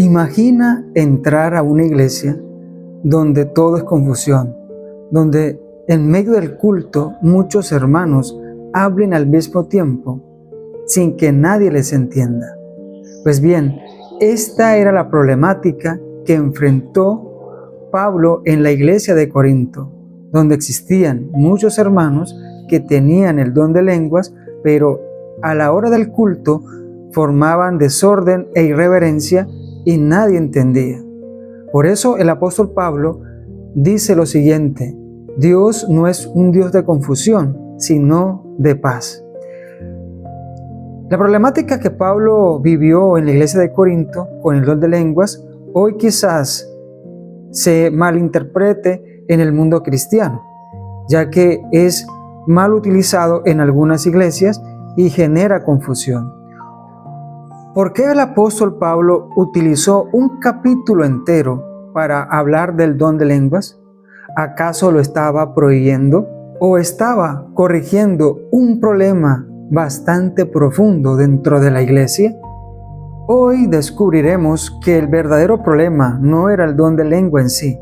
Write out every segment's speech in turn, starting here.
Imagina entrar a una iglesia donde todo es confusión, donde en medio del culto muchos hermanos hablen al mismo tiempo sin que nadie les entienda. Pues bien, esta era la problemática que enfrentó Pablo en la iglesia de Corinto, donde existían muchos hermanos que tenían el don de lenguas, pero a la hora del culto formaban desorden e irreverencia y nadie entendía. Por eso el apóstol Pablo dice lo siguiente: Dios no es un Dios de confusión, sino de paz. La problemática que Pablo vivió en la iglesia de Corinto con el don de lenguas, hoy quizás se malinterprete en el mundo cristiano, ya que es mal utilizado en algunas iglesias y genera confusión. ¿Por qué el apóstol Pablo utilizó un capítulo entero para hablar del don de lenguas? ¿Acaso lo estaba prohibiendo o estaba corrigiendo un problema bastante profundo dentro de la iglesia? Hoy descubriremos que el verdadero problema no era el don de lengua en sí,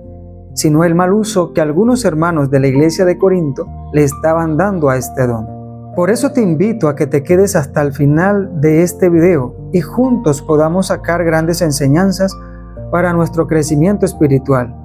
sino el mal uso que algunos hermanos de la iglesia de Corinto le estaban dando a este don. Por eso te invito a que te quedes hasta el final de este video y juntos podamos sacar grandes enseñanzas para nuestro crecimiento espiritual.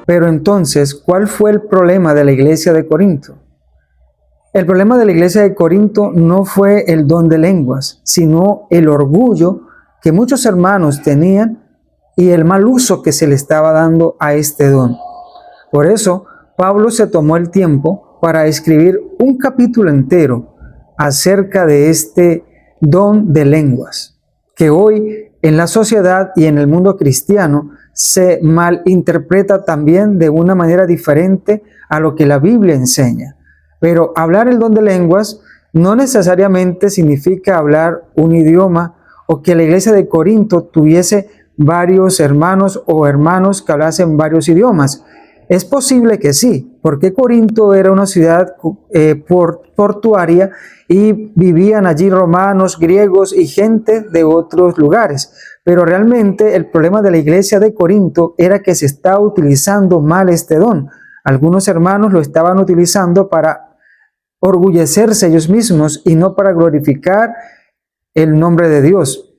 Pero entonces, ¿cuál fue el problema de la iglesia de Corinto? El problema de la iglesia de Corinto no fue el don de lenguas, sino el orgullo que muchos hermanos tenían y el mal uso que se le estaba dando a este don. Por eso, Pablo se tomó el tiempo para escribir un capítulo entero acerca de este don de lenguas, que hoy en la sociedad y en el mundo cristiano se malinterpreta también de una manera diferente a lo que la Biblia enseña. Pero hablar el don de lenguas no necesariamente significa hablar un idioma o que la iglesia de Corinto tuviese varios hermanos o hermanos que hablasen varios idiomas. Es posible que sí, porque Corinto era una ciudad portuaria y vivían allí romanos, griegos y gente de otros lugares. Pero realmente el problema de la iglesia de Corinto era que se estaba utilizando mal este don. Algunos hermanos lo estaban utilizando para orgullecerse ellos mismos y no para glorificar el nombre de Dios.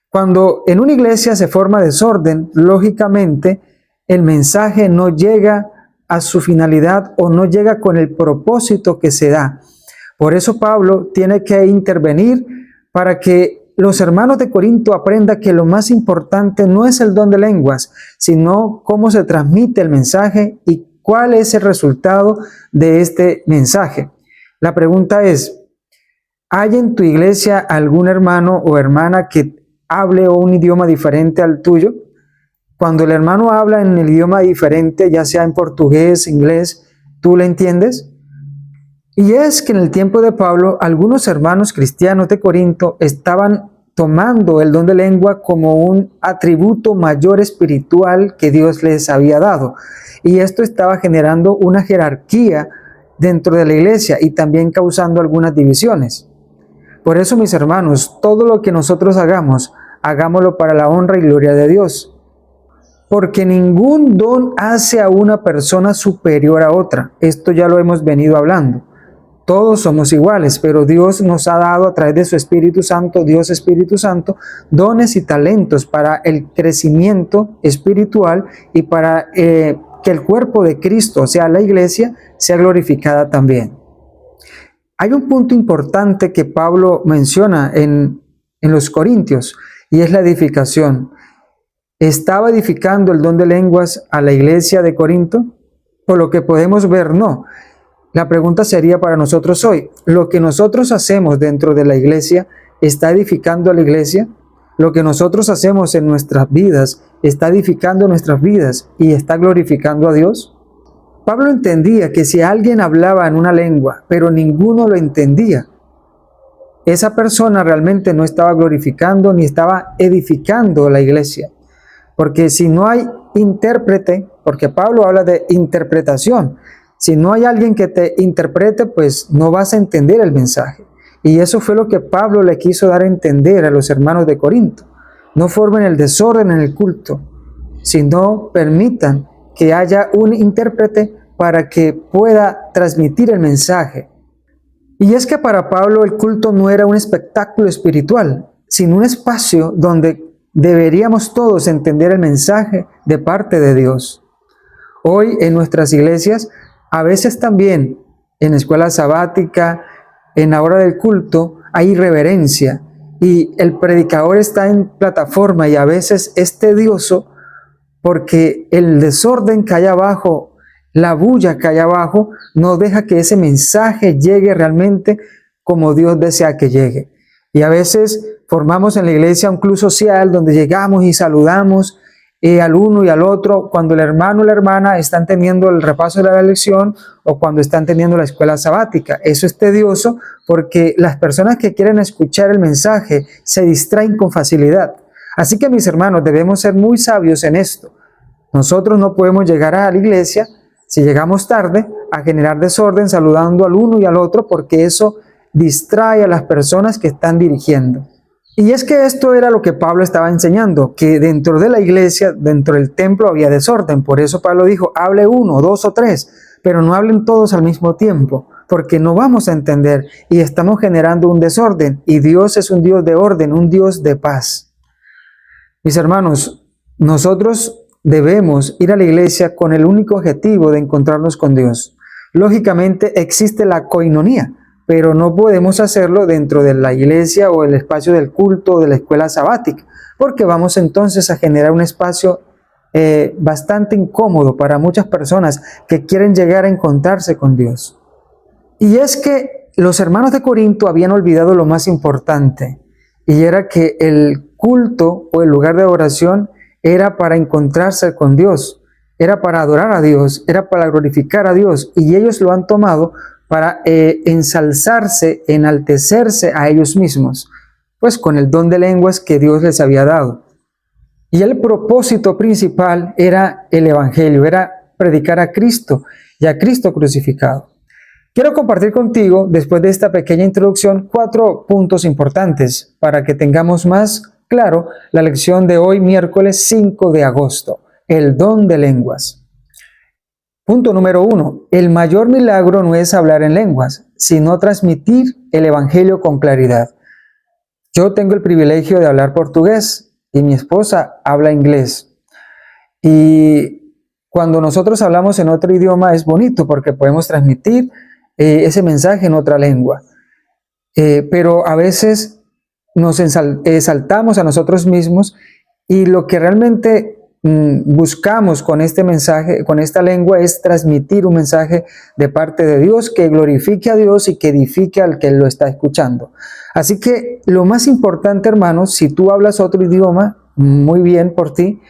Cuando en una iglesia se forma desorden, lógicamente el mensaje no llega a su finalidad o no llega con el propósito que se da. Por eso Pablo tiene que intervenir para que los hermanos de Corinto aprendan que lo más importante no es el don de lenguas, sino cómo se transmite el mensaje y cuál es el resultado de este mensaje. La pregunta es, ¿hay en tu iglesia algún hermano o hermana que hable un idioma diferente al tuyo? Cuando el hermano habla en el idioma diferente, ya sea en portugués, inglés, ¿tú le entiendes? Y es que en el tiempo de Pablo, algunos hermanos cristianos de Corinto estaban tomando el don de lengua como un atributo mayor espiritual que Dios les había dado. Y esto estaba generando una jerarquía dentro de la iglesia y también causando algunas divisiones. Por eso, mis hermanos, todo lo que nosotros hagamos, hagámoslo para la honra y gloria de Dios. Porque ningún don hace a una persona superior a otra. Esto ya lo hemos venido hablando. Todos somos iguales, pero Dios nos ha dado a través de su Espíritu Santo, Dios Espíritu Santo, dones y talentos para el crecimiento espiritual y para que el cuerpo de Cristo, o sea, la iglesia, sea glorificada también. Hay un punto importante que Pablo menciona en los Corintios y es la edificación. ¿Estaba edificando el don de lenguas a la iglesia de Corinto? Por lo que podemos ver, no. La pregunta sería para nosotros hoy, ¿lo que nosotros hacemos dentro de la iglesia está edificando a la iglesia? ¿Lo que nosotros hacemos en nuestras vidas está edificando nuestras vidas y está glorificando a Dios? Pablo entendía que si alguien hablaba en una lengua, pero ninguno lo entendía, esa persona realmente no estaba glorificando ni estaba edificando la iglesia. Porque si no hay intérprete, porque Pablo habla de interpretación, si no hay alguien que te interprete, pues no vas a entender el mensaje. Y eso fue lo que Pablo le quiso dar a entender a los hermanos de Corinto. No formen el desorden en el culto, sino permitan que haya un intérprete para que pueda transmitir el mensaje. Y es que para Pablo el culto no era un espectáculo espiritual, sino un espacio donde deberíamos todos entender el mensaje de parte de Dios. Hoy en nuestras iglesias, a veces también en la escuela sabática, en la hora del culto, hay irreverencia y el predicador está en plataforma y a veces es tedioso porque el desorden que hay abajo, la bulla que hay abajo, no deja que ese mensaje llegue realmente como Dios desea que llegue. Y a veces formamos en la iglesia un club social donde llegamos y saludamos al uno y al otro cuando el hermano o la hermana están teniendo el repaso de la lección o cuando están teniendo la escuela sabática. Eso es tedioso porque las personas que quieren escuchar el mensaje se distraen con facilidad. Así que, mis hermanos, debemos ser muy sabios en esto. Nosotros no podemos llegar a la iglesia, si llegamos tarde, a generar desorden saludando al uno y al otro, porque eso distrae a las personas que están dirigiendo. Y es que esto era lo que Pablo estaba enseñando, que dentro de la iglesia, dentro del templo había desorden. Por eso Pablo dijo, hable uno, dos o tres, pero no hablen todos al mismo tiempo, porque no vamos a entender y estamos generando un desorden. Y Dios es un Dios de orden, un Dios de paz. Mis hermanos, nosotros debemos ir a la iglesia con el único objetivo de encontrarnos con Dios. Lógicamente existe la coinonía, pero no podemos hacerlo dentro de la iglesia o el espacio del culto o de la escuela sabática, porque vamos entonces a generar un espacio bastante incómodo para muchas personas que quieren llegar a encontrarse con Dios. Y es que los hermanos de Corinto habían olvidado lo más importante, y era que el culto o el lugar de oración era para encontrarse con Dios, era para adorar a Dios, era para glorificar a Dios, y ellos lo han tomado para ensalzarse, enaltecerse a ellos mismos, pues con el don de lenguas que Dios les había dado. Y el propósito principal era el Evangelio, era predicar a Cristo y a Cristo crucificado. Quiero compartir contigo, después de esta pequeña introducción, 4 puntos importantes para que tengamos más claro la lección de hoy, miércoles 5 de agosto, el don de lenguas. Punto número 1. El mayor milagro no es hablar en lenguas, sino transmitir el Evangelio con claridad. Yo tengo el privilegio de hablar portugués y mi esposa habla inglés. Y cuando nosotros hablamos en otro idioma es bonito porque podemos transmitir ese mensaje en otra lengua. Pero a veces nos exaltamos a nosotros mismos y lo que realmente buscamos con este mensaje, con esta lengua, es transmitir un mensaje de parte de Dios que glorifique a Dios y que edifique al que lo está escuchando. Así que lo más importante, hermanos, si tú hablas otro idioma, muy bien por ti,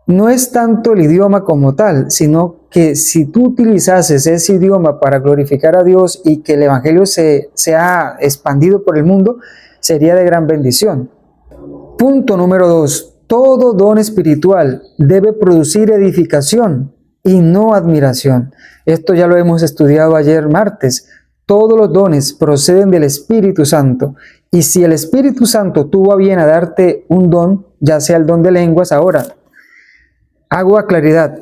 no es tanto el idioma como tal, sino que si tú utilizases ese idioma para glorificar a Dios y que el Evangelio sea expandido por el mundo, sería de gran bendición. Punto número 2. Todo don espiritual debe producir edificación y no admiración. Esto ya lo hemos estudiado ayer martes. Todos los dones proceden del Espíritu Santo. Y si el Espíritu Santo tuvo a bien a darte un don, ya sea el don de lenguas, ahora, hago a claridad.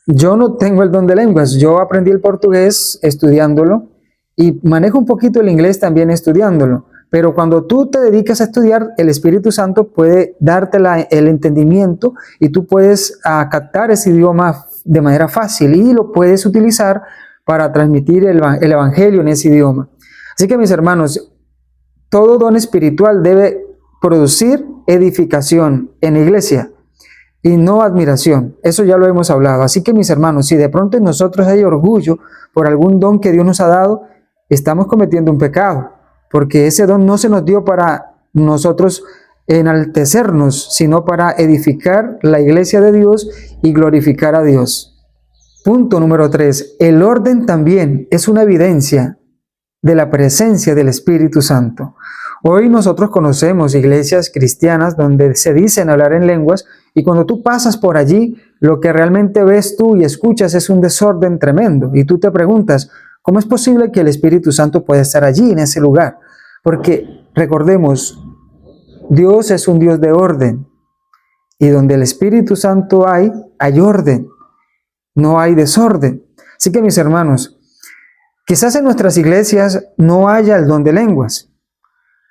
Yo no tengo el don de lenguas. Yo aprendí el portugués estudiándolo y manejo un poquito el inglés también estudiándolo. Pero cuando tú te dedicas a estudiar, el Espíritu Santo puede darte el entendimiento y tú puedes captar ese idioma de manera fácil y lo puedes utilizar para transmitir el Evangelio en ese idioma. Así que, mis hermanos, todo don espiritual debe producir edificación en la iglesia y no admiración. Eso ya lo hemos hablado. Así que, mis hermanos, si de pronto en nosotros hay orgullo por algún don que Dios nos ha dado, estamos cometiendo un pecado. Porque ese don no se nos dio para nosotros enaltecernos, sino para edificar la iglesia de Dios y glorificar a Dios. Punto número 3. El orden también es una evidencia de la presencia del Espíritu Santo. Hoy nosotros conocemos iglesias cristianas donde se dicen hablar en lenguas y cuando tú pasas por allí, lo que realmente ves tú y escuchas es un desorden tremendo. Y tú te preguntas, ¿cómo es posible que el Espíritu Santo pueda estar allí en ese lugar? Porque recordemos, Dios es un Dios de orden y donde el Espíritu Santo hay orden, no hay desorden. Así que mis hermanos, quizás en nuestras iglesias no haya el don de lenguas,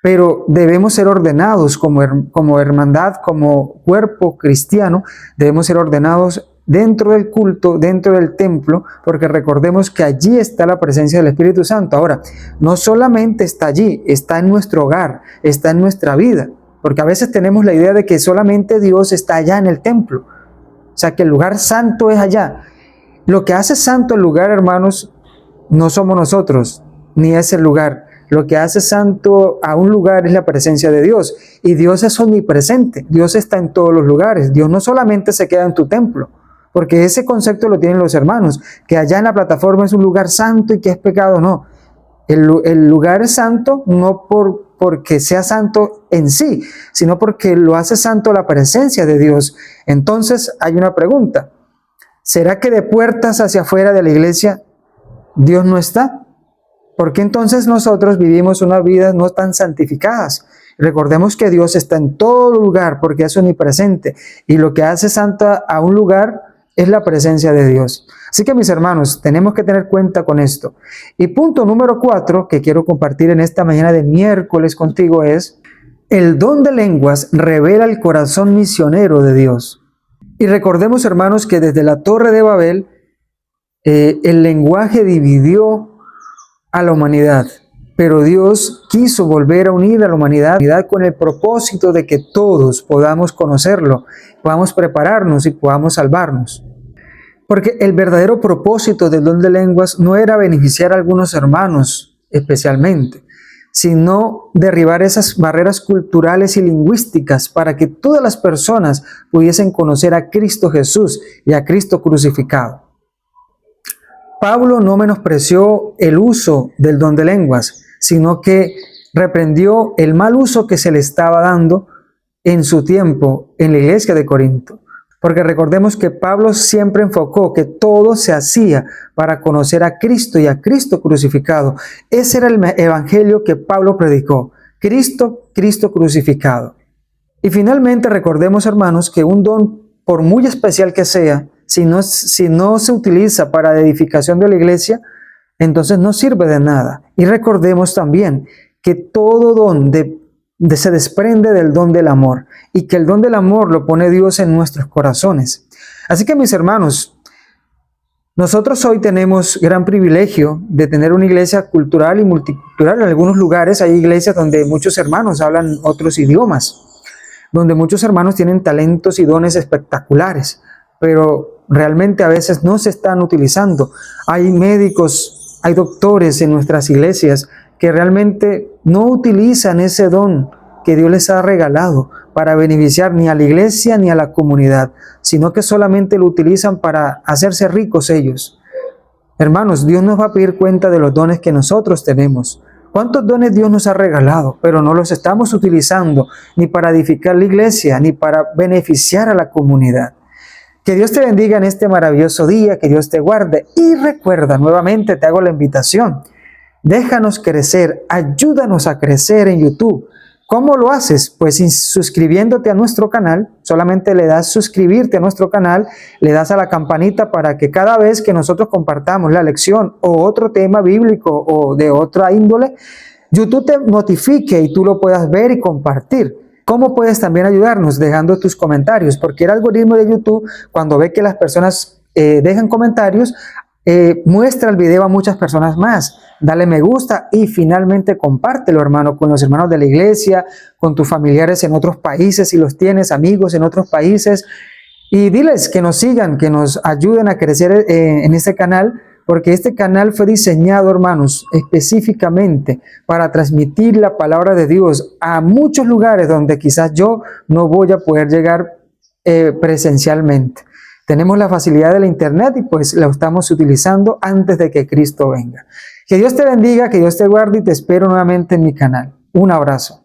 pero debemos ser ordenados como hermandad, como cuerpo cristiano, debemos ser ordenados dentro del culto, dentro del templo, porque recordemos que allí está la presencia del Espíritu Santo. Ahora, no solamente está allí, está en nuestro hogar, está en nuestra vida, porque a veces tenemos la idea de que solamente Dios está allá en el templo, o sea que el lugar santo es allá. Lo que hace santo el lugar, hermanos, no somos nosotros, ni es el lugar. Lo que hace santo a un lugar es la presencia de Dios. Y Dios es omnipresente. Dios está en todos los lugares. Dios no solamente se queda en tu templo, porque ese concepto lo tienen los hermanos, que allá en la plataforma es un lugar santo y que es pecado. No. El lugar es santo no porque sea santo en sí, sino porque lo hace santo la presencia de Dios. Entonces hay una pregunta. ¿Será que de puertas hacia afuera de la iglesia Dios no está? ¿Por qué entonces nosotros vivimos unas vidas no tan santificadas? Recordemos que Dios está en todo lugar porque es omnipresente y lo que hace santa a un lugar es la presencia de Dios. Así que mis hermanos, tenemos que tener cuenta con esto. Y punto número 4 que quiero compartir en esta mañana de miércoles contigo es: el don de lenguas revela el corazón misionero de Dios. Y recordemos, hermanos, que desde la Torre de Babel el lenguaje dividió a la humanidad, pero Dios quiso volver a unir a la humanidad con el propósito de que todos podamos conocerlo, podamos prepararnos y podamos salvarnos. Porque el verdadero propósito del don de lenguas no era beneficiar a algunos hermanos especialmente, sino derribar esas barreras culturales y lingüísticas para que todas las personas pudiesen conocer a Cristo Jesús y a Cristo crucificado. Pablo no menospreció el uso del don de lenguas, sino que reprendió el mal uso que se le estaba dando en su tiempo en la iglesia de Corinto. Porque recordemos que Pablo siempre enfocó que todo se hacía para conocer a Cristo y a Cristo crucificado. Ese era el evangelio que Pablo predicó. Cristo, Cristo crucificado. Y finalmente recordemos, hermanos, que un don, por muy especial que sea, si no se utiliza para la edificación de la iglesia, entonces no sirve de nada. Y recordemos también que todo don se desprende del don del amor y que el don del amor lo pone Dios en nuestros corazones. Así que mis hermanos, nosotros hoy tenemos gran privilegio de tener una iglesia cultural y multicultural. En algunos lugares hay iglesias donde muchos hermanos hablan otros idiomas, donde muchos hermanos tienen talentos y dones espectaculares, pero realmente a veces no se están utilizando. Hay médicos, hay doctores en nuestras iglesias que realmente no utilizan ese don que Dios les ha regalado para beneficiar ni a la iglesia ni a la comunidad, sino que solamente lo utilizan para hacerse ricos ellos. Hermanos, Dios nos va a pedir cuenta de los dones que nosotros tenemos. ¿Cuántos dones Dios nos ha regalado? Pero no los estamos utilizando ni para edificar la iglesia, ni para beneficiar a la comunidad. Que Dios te bendiga en este maravilloso día, que Dios te guarde. Y recuerda, nuevamente te hago la invitación. Déjanos crecer, ayúdanos a crecer en YouTube. ¿Cómo lo haces? Pues suscribiéndote a nuestro canal. Solamente le das suscribirte a nuestro canal, le das a la campanita para que cada vez que nosotros compartamos la lección o otro tema bíblico o de otra índole, YouTube te notifique y tú lo puedas ver y compartir. ¿Cómo puedes también ayudarnos? Dejando tus comentarios, porque el algoritmo de YouTube, cuando ve que las personas dejan comentarios, muestra el video a muchas personas más. Dale me gusta y finalmente compártelo, hermano, con los hermanos de la iglesia, con tus familiares en otros países, si los tienes, amigos en otros países, y diles que nos sigan, que nos ayuden a crecer en este canal, porque este canal fue diseñado, hermanos, específicamente para transmitir la palabra de Dios a muchos lugares donde quizás yo no voy a poder llegar presencialmente. Tenemos la facilidad de la internet y pues la estamos utilizando antes de que Cristo venga. Que Dios te bendiga, que Dios te guarde y te espero nuevamente en mi canal. Un abrazo.